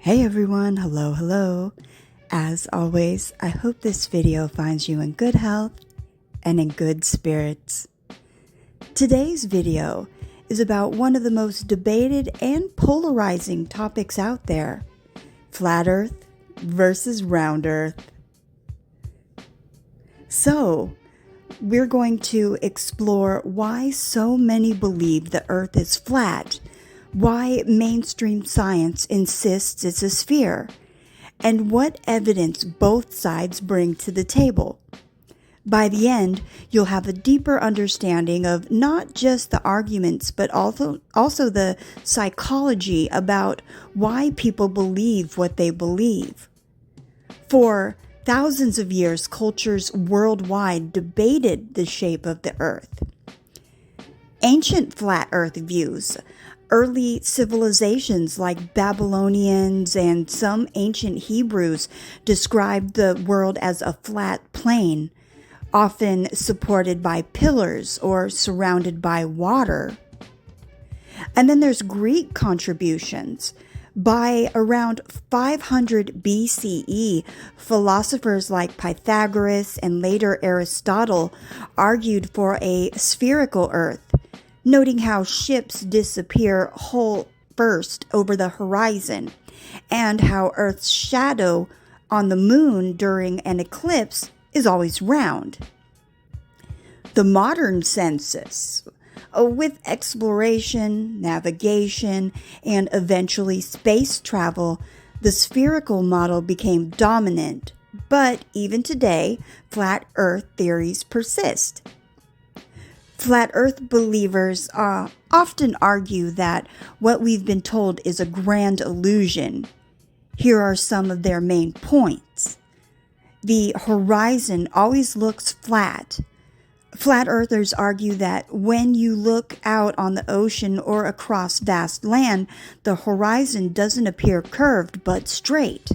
Hey everyone, hello. As always, I hope this video finds you in good health and in good spirits. Today's video is about one of the most debated and polarizing topics out there: flat Earth versus round Earth. So, we're going to explore why so many believe the Earth is flat, why mainstream science insists it's a sphere, and what evidence both sides bring to the table. By the end, you'll have a deeper understanding of not just the arguments, but also the psychology about why people believe what they believe. For thousands of years, cultures worldwide debated the shape of the Earth. Ancient flat Earth views, early civilizations like Babylonians and some ancient Hebrews described the world as a flat plane, often supported by pillars or surrounded by water. And then there's Greek contributions. By around 500 BCE, philosophers like Pythagoras and later Aristotle argued for a spherical Earth, noting how ships disappear whole first over the horizon, and how Earth's shadow on the moon during an eclipse is always round. The modern census, with exploration, navigation, and eventually space travel, the spherical model became dominant, but even today, flat Earth theories persist. Flat Earth believers often argue that what we've been told is a grand illusion. Here are some of their main points. The horizon always looks flat. Flat Earthers argue that when you look out on the ocean or across vast land, the horizon doesn't appear curved but straight.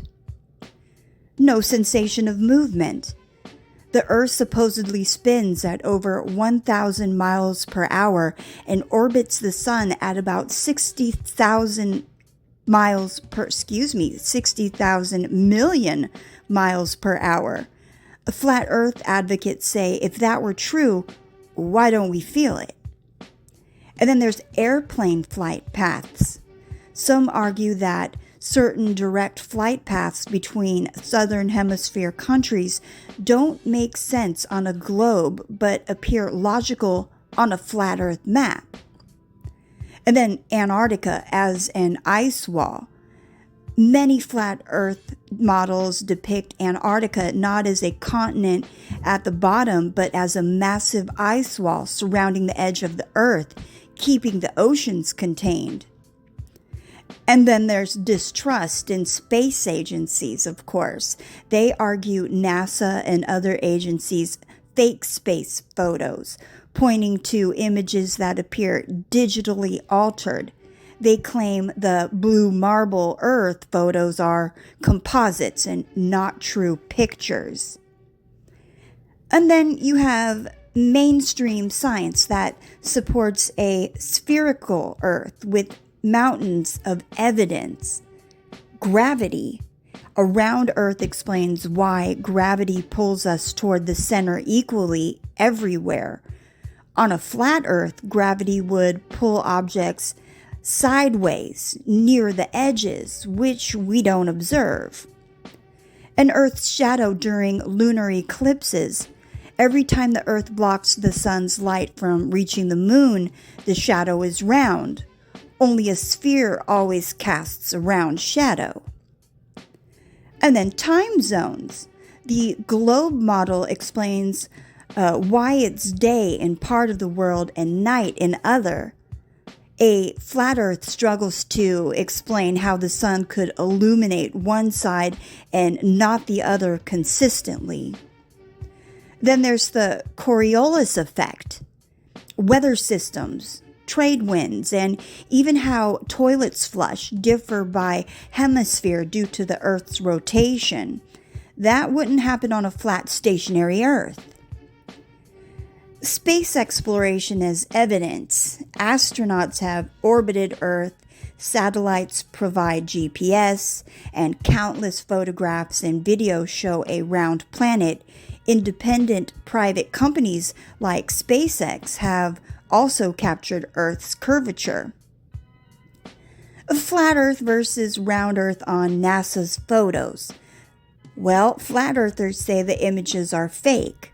No sensation of movement. The Earth supposedly spins at over 1,000 miles per hour and orbits the Sun at about 60,000 million miles per hour. Flat Earth advocates say if that were true, why don't we feel it? And then there's airplane flight paths. Some argue that certain direct flight paths between southern hemisphere countries don't make sense on a globe but appear logical on a flat Earth map. And then Antarctica as an ice wall. Many flat Earth models depict Antarctica not as a continent at the bottom, but as a massive ice wall surrounding the edge of the Earth, keeping the oceans contained. And then there's distrust in space agencies, of course. They argue NASA and other agencies fake space photos, pointing to images that appear digitally altered. They claim the blue marble Earth photos are composites and not true pictures. And then you have mainstream science that supports a spherical Earth with mountains of evidence. Gravity. A round Earth explains why gravity pulls us toward the center equally everywhere. On a flat Earth, gravity would pull objects sideways near the edges, which we don't observe. An Earth's shadow during lunar eclipses. Every time the Earth blocks the sun's light from reaching the moon, the shadow is round. Only a sphere always casts a round shadow. And then time zones. The globe model explains why it's day in part of the world and night in other. A flat Earth struggles to explain how the sun could illuminate one side and not the other consistently. Then there's the Coriolis effect, weather systems, trade winds, and even how toilets flush differ by hemisphere due to the Earth's rotation. That wouldn't happen on a flat, stationary Earth. Space exploration as evidence. Astronauts have orbited Earth Satellites provide GPS, and countless photographs and videos show a round planet. Independent private companies like SpaceX have also captured Earth's curvature. Flat Earth versus round Earth on NASA's photos. Well, flat earthers say the images are fake.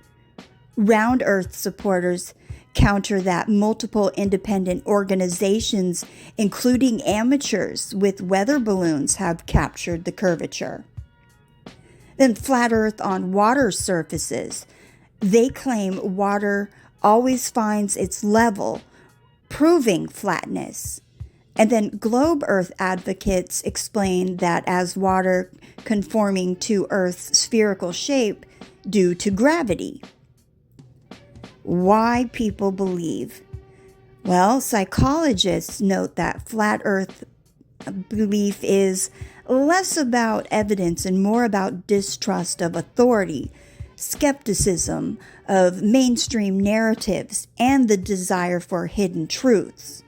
Round Earth supporters counter that multiple independent organizations, including amateurs with weather balloons, have captured the curvature. Then flat Earth on water surfaces. They claim water always finds its level, proving flatness. And then globe Earth advocates explain that as water conforming to Earth's spherical shape due to gravity. Why people believe? Well, psychologists note that flat Earth belief is less about evidence and more about distrust of authority, skepticism of mainstream narratives, and the desire for hidden truths.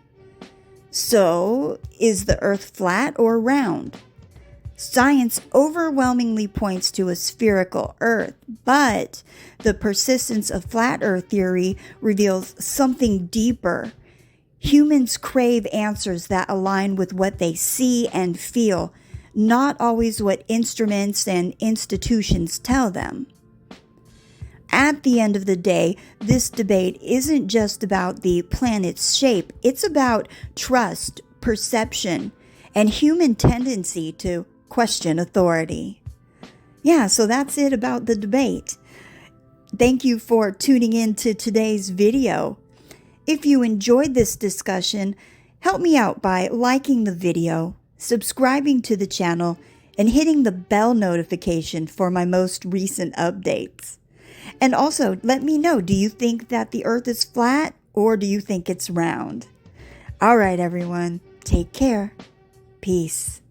So, is the Earth flat or round? Science overwhelmingly points to a spherical Earth, but the persistence of flat Earth theory reveals something deeper. Humans crave answers that align with what they see and feel, not always what instruments and institutions tell them. At the end of the day, this debate isn't just about the planet's shape. It's about trust, perception, and human tendency to question authority. Yeah, so that's it about the debate. Thank you for tuning in to today's video. If you enjoyed this discussion, help me out by liking the video, subscribing to the channel, and hitting the bell notification for my most recent updates. And also, let me know, do you think that the Earth is flat or do you think it's round? All right, everyone, take care. Peace.